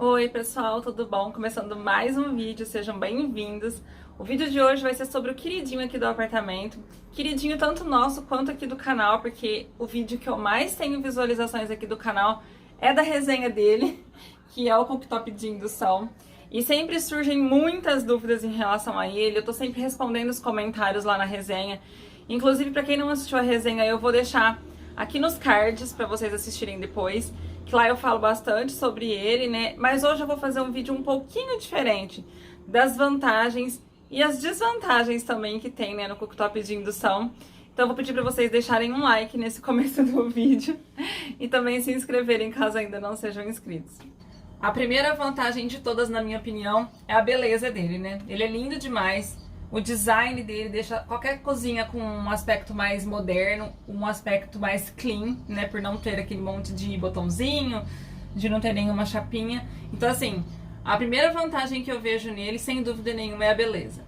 Oi pessoal, tudo bom? Começando mais um vídeo, sejam bem-vindos. O vídeo de hoje vai ser sobre o queridinho aqui do apartamento. Queridinho tanto nosso quanto aqui do canal, porque o vídeo que eu mais tenho visualizações aqui do canal é da resenha dele, que é o cooktop de indução. E sempre surgem muitas dúvidas em relação a ele, eu tô sempre respondendo os comentários lá na resenha. Inclusive, para quem não assistiu a resenha, eu vou deixar aqui nos cards para vocês assistirem depois, que lá eu falo bastante sobre ele, né? Mas hoje eu vou fazer um vídeo um pouquinho diferente das vantagens e as desvantagens também que tem, né, no cooktop de indução. Então eu vou pedir para vocês deixarem um like nesse começo do vídeo e também se inscreverem caso ainda não sejam inscritos. A primeira vantagem de todas, na minha opinião, é a beleza dele, né? Ele é lindo demais. O design dele deixa qualquer cozinha com um aspecto mais moderno, um aspecto mais clean, né? Por não ter aquele monte de botãozinho, de não ter nenhuma chapinha. Então, assim, a primeira vantagem que eu vejo nele, sem dúvida nenhuma, é a beleza.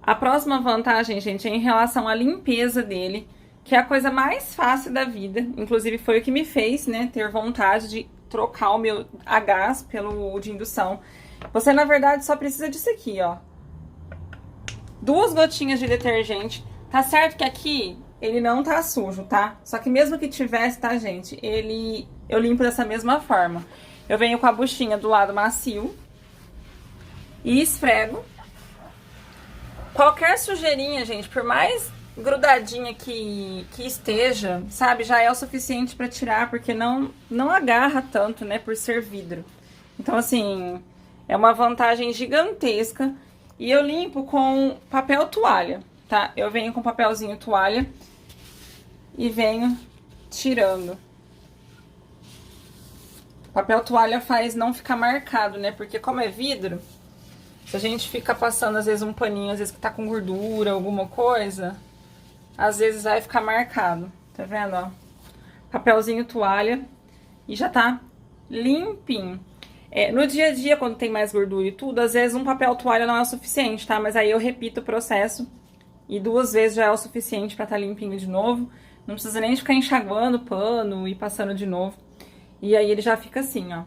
A próxima vantagem, gente, é em relação à limpeza dele, que é a coisa mais fácil da vida. Inclusive, foi o que me fez, né, ter vontade de trocar o meu a gás pelo de indução. Você, na verdade, só precisa disso aqui, ó. 2 gotinhas de detergente. Tá certo que aqui ele não tá sujo, tá? Só que mesmo que tivesse, tá, gente? Eu limpo dessa mesma forma. Eu venho com a buchinha do lado macio e esfrego. Qualquer sujeirinha, gente, por mais grudadinha que esteja, sabe? Já é o suficiente pra tirar, porque não agarra tanto, né? Por ser vidro. Então, assim, é uma vantagem gigantesca. E eu limpo com papel toalha, tá? Eu venho com papelzinho toalha e venho tirando. Papel toalha faz não ficar marcado, né? Porque como é vidro, se a gente fica passando às vezes um paninho, às vezes que tá com gordura, alguma coisa, às vezes vai ficar marcado. Tá vendo, ó? Papelzinho toalha e já tá limpinho. No dia a dia, quando tem mais gordura e tudo, às vezes um papel toalha não é o suficiente, tá? Mas aí eu repito o processo e 2 vezes já é o suficiente pra estar limpinho de novo. Não precisa nem ficar enxaguando o pano e passando de novo. E aí ele já fica assim, ó,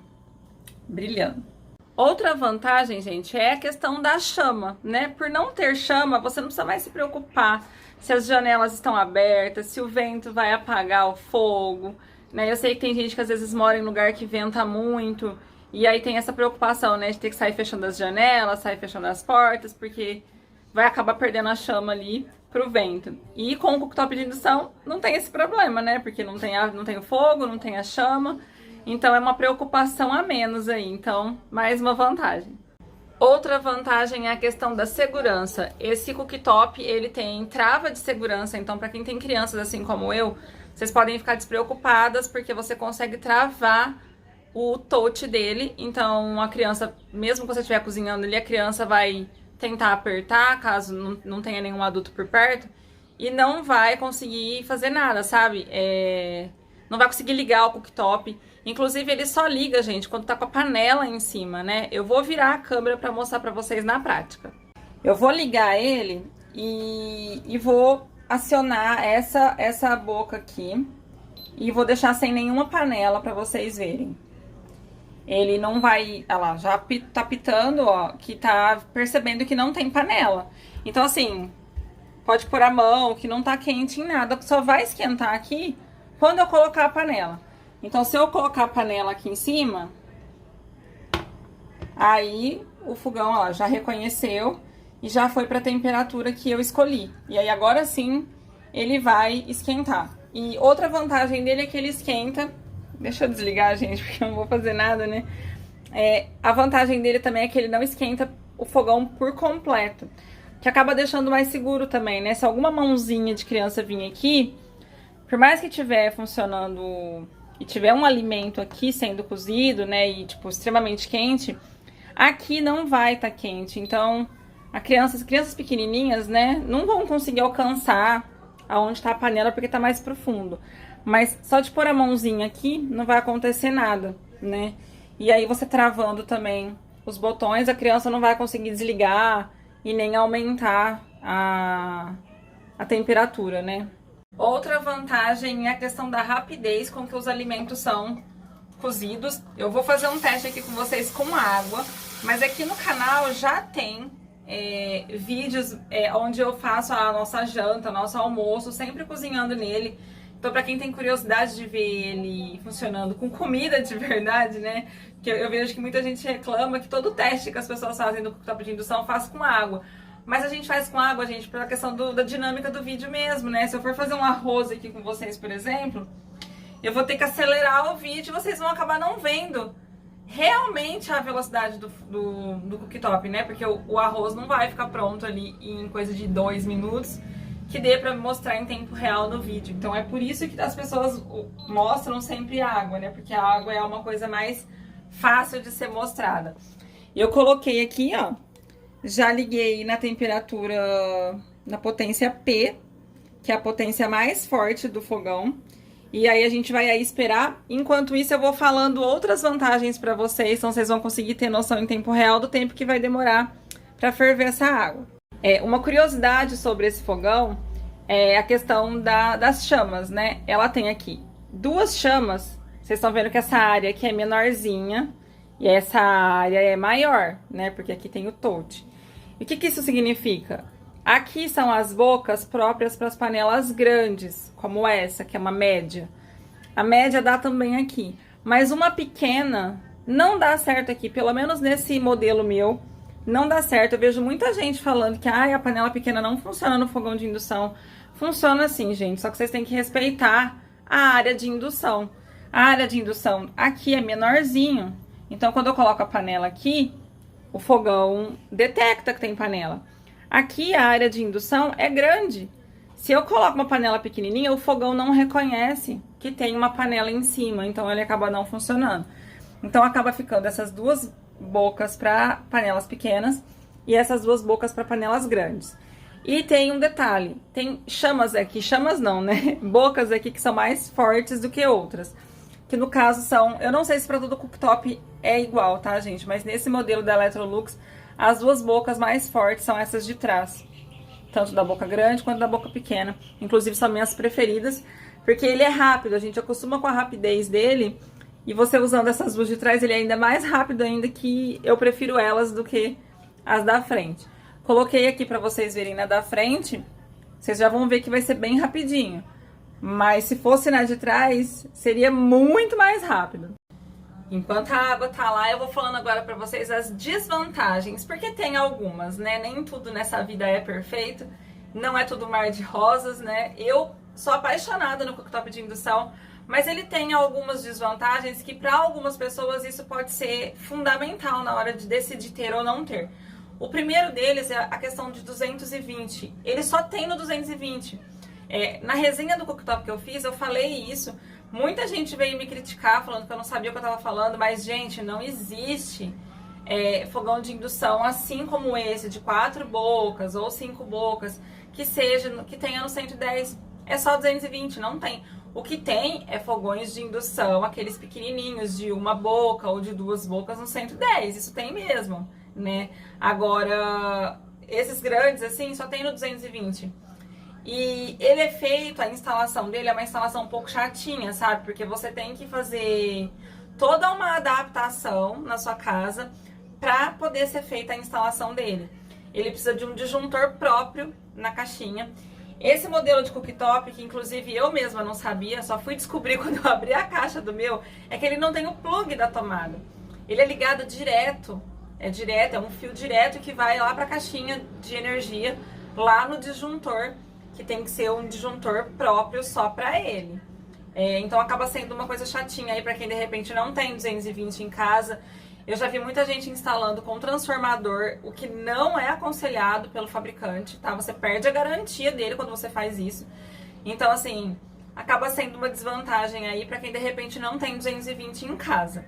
brilhando. Outra vantagem, gente, é a questão da chama, né? Por não ter chama, você não precisa mais se preocupar se as janelas estão abertas, se o vento vai apagar o fogo, né? Eu sei que tem gente que às vezes mora em lugar que venta muito. E aí tem essa preocupação, né, de ter que sair fechando as janelas, sair fechando as portas, porque vai acabar perdendo a chama ali pro vento. E com o cooktop de indução não tem esse problema, né, porque não tem o fogo, não tem a chama, então é uma preocupação a menos aí, então mais uma vantagem. Outra vantagem é a questão da segurança. Esse cooktop, ele tem trava de segurança, então para quem tem crianças assim como eu, vocês podem ficar despreocupadas, porque você consegue travar o touch dele, então a criança, mesmo que você estiver cozinhando ali, a criança vai tentar apertar, caso não tenha nenhum adulto por perto, e não vai conseguir fazer nada, sabe? Não vai conseguir ligar o cooktop. Inclusive, ele só liga, gente, quando tá com a panela em cima, né? Eu vou virar a câmera pra mostrar pra vocês na prática. Eu vou ligar ele e vou acionar essa boca aqui e vou deixar sem nenhuma panela pra vocês verem. Ele não vai... Olha lá, já tá pitando, ó, que tá percebendo que não tem panela. Então, assim, pode pôr a mão, que não tá quente em nada, só vai esquentar aqui quando eu colocar a panela. Então, se eu colocar a panela aqui em cima, aí o fogão, ó lá, já reconheceu e já foi pra temperatura que eu escolhi. E aí, agora sim, ele vai esquentar. E outra vantagem dele é que ele esquenta... Deixa eu desligar, gente, porque eu não vou fazer nada, né? A vantagem dele também é que ele não esquenta o fogão por completo, que acaba deixando mais seguro também, né? Se alguma mãozinha de criança vir aqui, por mais que estiver funcionando e tiver um alimento aqui sendo cozido, né, e tipo extremamente quente, aqui não vai estar quente. Então, as crianças pequenininhas, né, não vão conseguir alcançar aonde está a panela porque tá mais profundo. Mas só de pôr a mãozinha aqui, não vai acontecer nada, né? E aí você travando também os botões, a criança não vai conseguir desligar e nem aumentar a temperatura, né? Outra vantagem é a questão da rapidez com que os alimentos são cozidos. Eu vou fazer um teste aqui com vocês com água, mas aqui no canal já tem vídeos onde eu faço a nossa janta, nosso almoço, sempre cozinhando nele. Então, pra quem tem curiosidade de ver ele funcionando com comida de verdade, né? Que eu vejo que muita gente reclama que todo teste que as pessoas fazem no cooktop de indução faz com água. Mas a gente faz com água, gente, pela questão da dinâmica do vídeo mesmo, né? Se eu for fazer um arroz aqui com vocês, por exemplo, eu vou ter que acelerar o vídeo e vocês vão acabar não vendo realmente a velocidade do cooktop, né? Porque o arroz não vai ficar pronto ali em coisa de 2 minutos, que dê pra mostrar em tempo real no vídeo. Então é por isso que as pessoas mostram sempre água, né? Porque a água é uma coisa mais fácil de ser mostrada. Eu coloquei aqui, ó, já liguei na temperatura, na potência P, que é a potência mais forte do fogão. E aí a gente vai aí esperar. Enquanto isso eu vou falando outras vantagens pra vocês, então vocês vão conseguir ter noção em tempo real do tempo que vai demorar pra ferver essa água. Uma curiosidade sobre esse fogão é a questão das chamas, né? Ela tem aqui 2 chamas. Vocês estão vendo que essa área aqui é menorzinha e essa área é maior, né? Porque aqui tem o tote. E o que isso significa? Aqui são as bocas próprias para as panelas grandes, como essa, que é uma média. A média dá também aqui, mas uma pequena não dá certo aqui, pelo menos nesse modelo meu. Não dá certo, eu vejo muita gente falando que a panela pequena não funciona no fogão de indução. Funciona sim, gente, só que vocês têm que respeitar a área de indução. A área de indução aqui é menorzinho, então quando eu coloco a panela aqui, o fogão detecta que tem panela. Aqui a área de indução é grande. Se eu coloco uma panela pequenininha, o fogão não reconhece que tem uma panela em cima, então ele acaba não funcionando. Então acaba ficando essas 2 bocas para panelas pequenas e essas 2 bocas para panelas grandes. E tem um detalhe, tem chamas aqui, chamas não, né? Bocas aqui que são mais fortes do que outras. Que no caso são, eu não sei se para todo cooktop é igual, tá, gente? Mas nesse modelo da Electrolux, as 2 bocas mais fortes são essas de trás. Tanto da boca grande quanto da boca pequena. Inclusive são minhas preferidas, porque ele é rápido, a gente acostuma com a rapidez dele. E você usando essas 2 de trás, ele é ainda mais rápido ainda, que eu prefiro elas do que as da frente. Coloquei aqui pra vocês verem na da frente, vocês já vão ver que vai ser bem rapidinho. Mas se fosse na de trás, seria muito mais rápido. Enquanto a água tá lá, eu vou falando agora pra vocês as desvantagens, porque tem algumas, né? Nem tudo nessa vida é perfeito, não é tudo mar de rosas, né? Eu sou apaixonada no cooktop de indução, mas ele tem algumas desvantagens que para algumas pessoas isso pode ser fundamental na hora de decidir ter ou não ter. O primeiro deles é a questão de 220. Ele só tem no 220. Na resenha do cooktop que eu fiz, eu falei isso. Muita gente veio me criticar falando que eu não sabia o que eu estava falando, mas, gente, não existe fogão de indução assim como esse, de 4 bocas ou 5 bocas, que tenha no 110. É só 220, não tem. O que tem é fogões de indução, aqueles pequenininhos de 1 boca ou de 2 bocas no 110, isso tem mesmo, né? Agora, esses grandes assim, só tem no 220. E ele é feito, a instalação dele é uma instalação um pouco chatinha, sabe? Porque você tem que fazer toda uma adaptação na sua casa para poder ser feita a instalação dele. Ele precisa de um disjuntor próprio na caixinha. Esse modelo de cooktop, que inclusive eu mesma não sabia, só fui descobrir quando eu abri a caixa do meu, é que ele não tem o plug da tomada. Ele é ligado direto, é um fio direto que vai lá para a caixinha de energia, lá no disjuntor, que tem que ser um disjuntor próprio só para ele. Então acaba sendo uma coisa chatinha aí para quem de repente não tem 220 em casa. Eu já vi muita gente instalando com transformador, o que não é aconselhado pelo fabricante, tá? Você perde a garantia dele quando você faz isso. Então, assim, acaba sendo uma desvantagem aí para quem de repente não tem 220 em casa.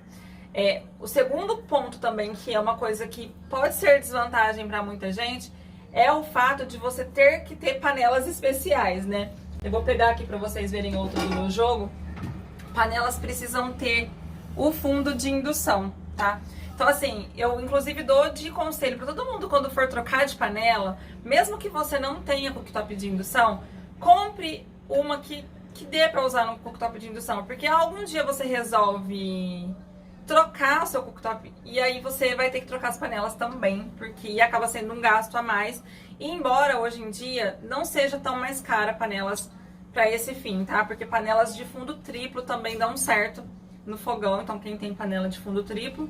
O segundo ponto também, que é uma coisa que pode ser desvantagem para muita gente, é o fato de você ter que ter panelas especiais, né? Eu vou pegar aqui para vocês verem outro do meu jogo. Panelas precisam ter o fundo de indução, tá? Então, assim, eu inclusive dou de conselho para todo mundo quando for trocar de panela, mesmo que você não tenha cooktop de indução, compre uma que que dê pra usar no cooktop de indução, porque algum dia você resolve trocar o seu cooktop e aí você vai ter que trocar as panelas também, porque acaba sendo um gasto a mais. E embora hoje em dia não seja tão mais cara panelas para esse fim, tá? Porque panelas de fundo triplo também dão certo no fogão, então quem tem panela de fundo triplo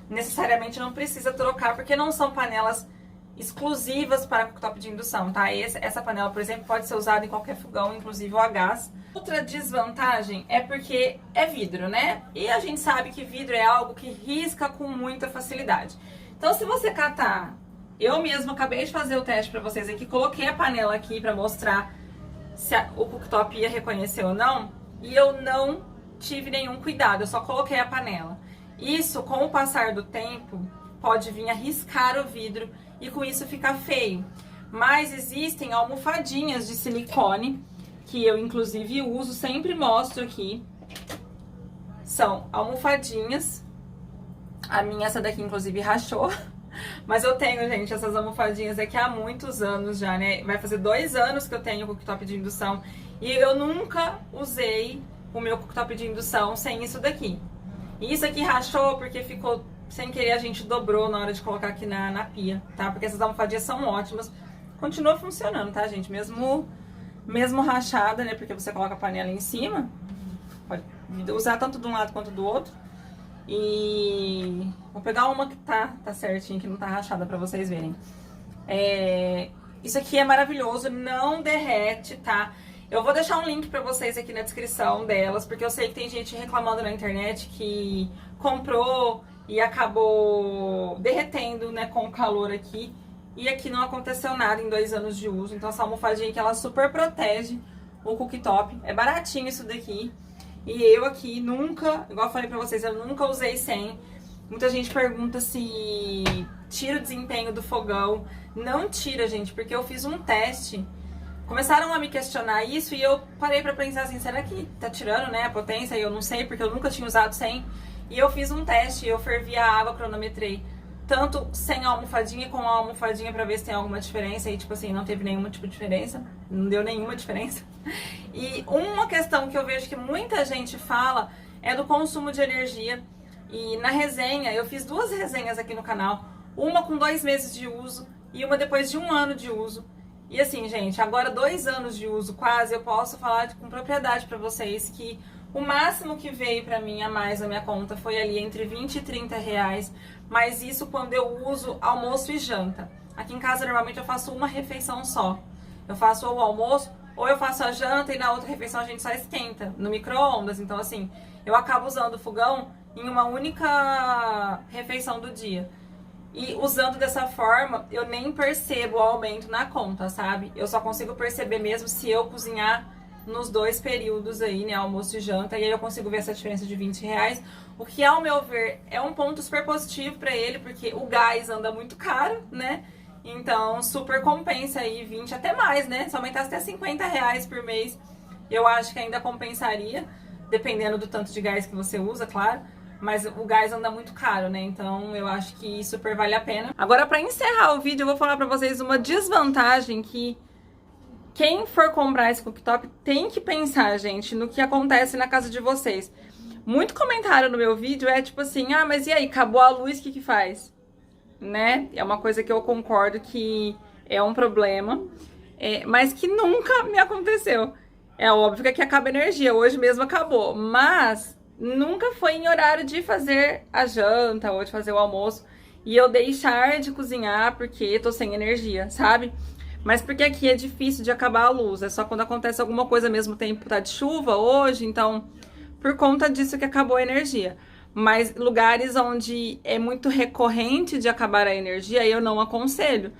necessariamente não precisa trocar, porque não são panelas exclusivas para cooktop de indução, tá? Essa panela, por exemplo, pode ser usada em qualquer fogão, inclusive o a gás. Outra desvantagem é porque é vidro, né? E a gente sabe que vidro é algo que risca com muita facilidade. Então, se você catar... Eu mesma acabei de fazer o teste para vocês aqui, coloquei a panela aqui para mostrar se o cooktop ia reconhecer ou não, e eu não tive nenhum cuidado, eu só coloquei a panela. Isso, com o passar do tempo, pode vir a riscar o vidro e com isso ficar feio. Mas existem almofadinhas de silicone, que eu inclusive uso, sempre mostro aqui. São almofadinhas. A minha, essa daqui inclusive rachou. Mas eu tenho, gente, essas almofadinhas aqui há muitos anos já, né? Vai fazer 2 anos que eu tenho o cooktop de indução. E eu nunca usei o meu cooktop de indução sem isso daqui. E isso aqui rachou porque ficou... Sem querer a gente dobrou na hora de colocar aqui na pia, tá? Porque essas almofadinhas são ótimas. Continua funcionando, tá, gente? Mesmo rachada, né? Porque você coloca a panela em cima. Pode usar tanto de um lado quanto do outro. E vou pegar uma que tá certinha, que não tá rachada pra vocês verem. Isso aqui é maravilhoso, não derrete, tá? Eu vou deixar um link pra vocês aqui na descrição delas, porque eu sei que tem gente reclamando na internet que comprou e acabou derretendo, né, com o calor aqui. E aqui não aconteceu nada em 2 anos de uso. Então essa almofadinha aqui, ela super protege o cooktop. É baratinho isso daqui. E eu aqui nunca, igual eu falei pra vocês, eu nunca usei sem. Muita gente pergunta se tira o desempenho do fogão. Não tira, gente, porque eu fiz um teste. Começaram a me questionar isso e eu parei pra pensar assim, será que tá tirando, né, a potência? E eu não sei, porque eu nunca tinha usado sem. E eu fiz um teste, eu fervi a água, cronometrei tanto sem a almofadinha e com a almofadinha pra ver se tem alguma diferença. E tipo assim, não teve nenhuma tipo de diferença, não deu nenhuma diferença. E uma questão que eu vejo que muita gente fala é do consumo de energia. E na resenha, eu fiz 2 resenhas aqui no canal, uma com 2 meses de uso e uma depois de 1 ano de uso. E assim, gente, agora 2 anos de uso quase, eu posso falar com propriedade pra vocês que o máximo que veio pra mim a mais na minha conta foi ali entre 20 e 30 reais, mas isso quando eu uso almoço e janta. Aqui em casa normalmente eu faço uma refeição só. Eu faço ou o almoço ou eu faço a janta e na outra refeição a gente só esquenta no micro-ondas. Então assim, eu acabo usando o fogão em uma única refeição do dia. E usando dessa forma, eu nem percebo o aumento na conta, sabe? Eu só consigo perceber mesmo se eu cozinhar nos 2 períodos aí, né, almoço e janta, e aí eu consigo ver essa diferença de 20 reais, o que ao meu ver é um ponto super positivo pra ele, porque o gás anda muito caro, né, então super compensa aí 20, até mais, né, se aumentasse até 50 reais por mês, eu acho que ainda compensaria, dependendo do tanto de gás que você usa, claro, mas o gás anda muito caro, né, então eu acho que super vale a pena. Agora, pra encerrar o vídeo, eu vou falar pra vocês uma desvantagem que quem for comprar esse cooktop tem que pensar, gente, no que acontece na casa de vocês. Muito comentário no meu vídeo é tipo assim, ah, mas e aí, acabou a luz, o que que faz? Né? É uma coisa que eu concordo que é um problema, mas que nunca me aconteceu. É óbvio que aqui acaba a energia, hoje mesmo acabou, mas nunca foi em horário de fazer a janta ou de fazer o almoço e eu deixar de cozinhar porque tô sem energia, sabe? Mas porque aqui é difícil de acabar a luz, é só quando acontece alguma coisa ao mesmo tempo, tá de chuva hoje, então por conta disso que acabou a energia. Mas lugares onde é muito recorrente de acabar a energia, eu não aconselho,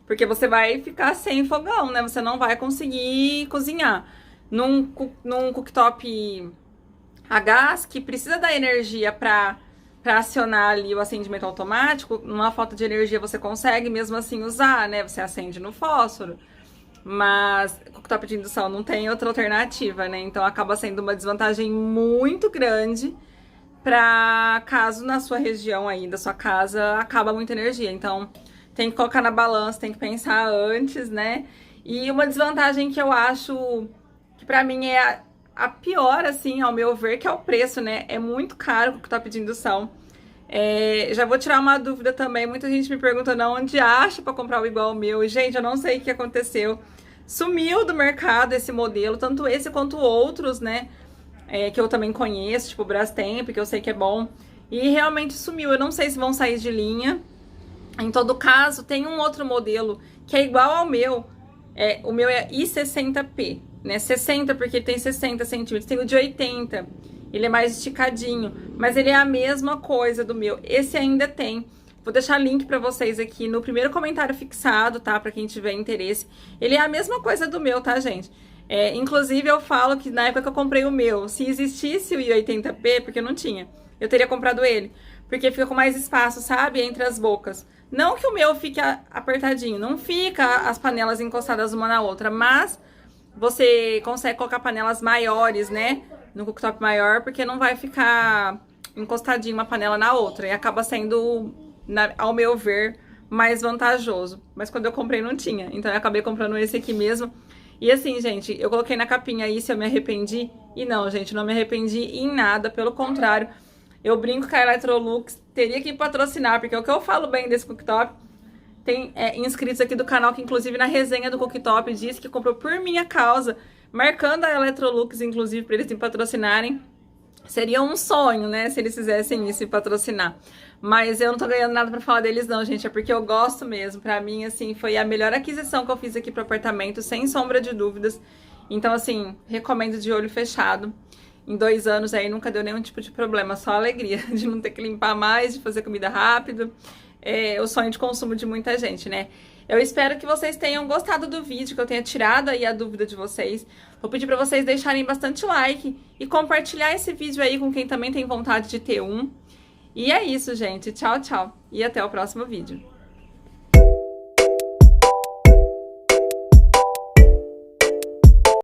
porque você vai ficar sem fogão, né? Você não vai conseguir cozinhar. Num cooktop a gás, que precisa da energia para acionar ali o acendimento automático, numa falta de energia você consegue mesmo assim usar, né? Você acende no fósforo. Mas cooktop de indução não tem outra alternativa, né? Então acaba sendo uma desvantagem muito grande para caso na sua região aí, da sua casa, acaba muita energia. Então tem que colocar na balança, tem que pensar antes, né? E uma desvantagem que eu acho que pra mim é a pior, assim, ao meu ver, que é o preço, né? É muito caro o cooktop de indução. Já vou tirar uma dúvida também. Muita gente me perguntando onde acha pra comprar o igual ao meu. E, gente, eu não sei o que aconteceu. Sumiu do mercado esse modelo, tanto esse quanto outros, né? Que eu também conheço, tipo o Brastemp, que eu sei que é bom. E realmente sumiu. Eu não sei se vão sair de linha. Em todo caso, tem um outro modelo que é igual ao meu. O meu é I60P, né? 60 porque ele tem 60 centímetros. Tem o de 80. Ele é mais esticadinho, mas ele é a mesma coisa do meu. Esse ainda tem. Vou deixar link pra vocês aqui no primeiro comentário fixado, tá? Pra quem tiver interesse. Ele é a mesma coisa do meu, tá, gente? Inclusive, eu falo que na época que eu comprei o meu, se existisse o I80P, porque eu não tinha, eu teria comprado ele. Porque fica com mais espaço, sabe? Entre as bocas. Não que o meu fique apertadinho, não fica as panelas encostadas uma na outra, mas você consegue colocar panelas maiores, né? No cooktop maior, porque não vai ficar encostadinho uma panela na outra. E acaba sendo, ao meu ver, mais vantajoso. Mas quando eu comprei não tinha, então eu acabei comprando esse aqui mesmo. E assim, gente, eu coloquei na capinha aí se eu me arrependi. E não, gente, não me arrependi em nada, pelo contrário. Eu brinco que a Electrolux teria que patrocinar, porque o que eu falo bem desse cooktop, tem inscritos aqui do canal que, inclusive, na resenha do cooktop, disse que comprou por minha causa, marcando a Electrolux, inclusive, para eles me patrocinarem. Seria um sonho, né, se eles fizessem isso e patrocinar. Mas eu não tô ganhando nada pra falar deles não, gente, é porque eu gosto mesmo. Pra mim, assim, foi a melhor aquisição que eu fiz aqui pro apartamento, sem sombra de dúvidas. Então, assim, recomendo de olho fechado. Em 2 anos aí nunca deu nenhum tipo de problema, só alegria de não ter que limpar mais, de fazer comida rápido. É o sonho de consumo de muita gente, né? Eu espero que vocês tenham gostado do vídeo, que eu tenha tirado aí a dúvida de vocês. Vou pedir pra vocês deixarem bastante like e compartilhar esse vídeo aí com quem também tem vontade de ter um. E é isso, gente. Tchau, tchau. E até o próximo vídeo.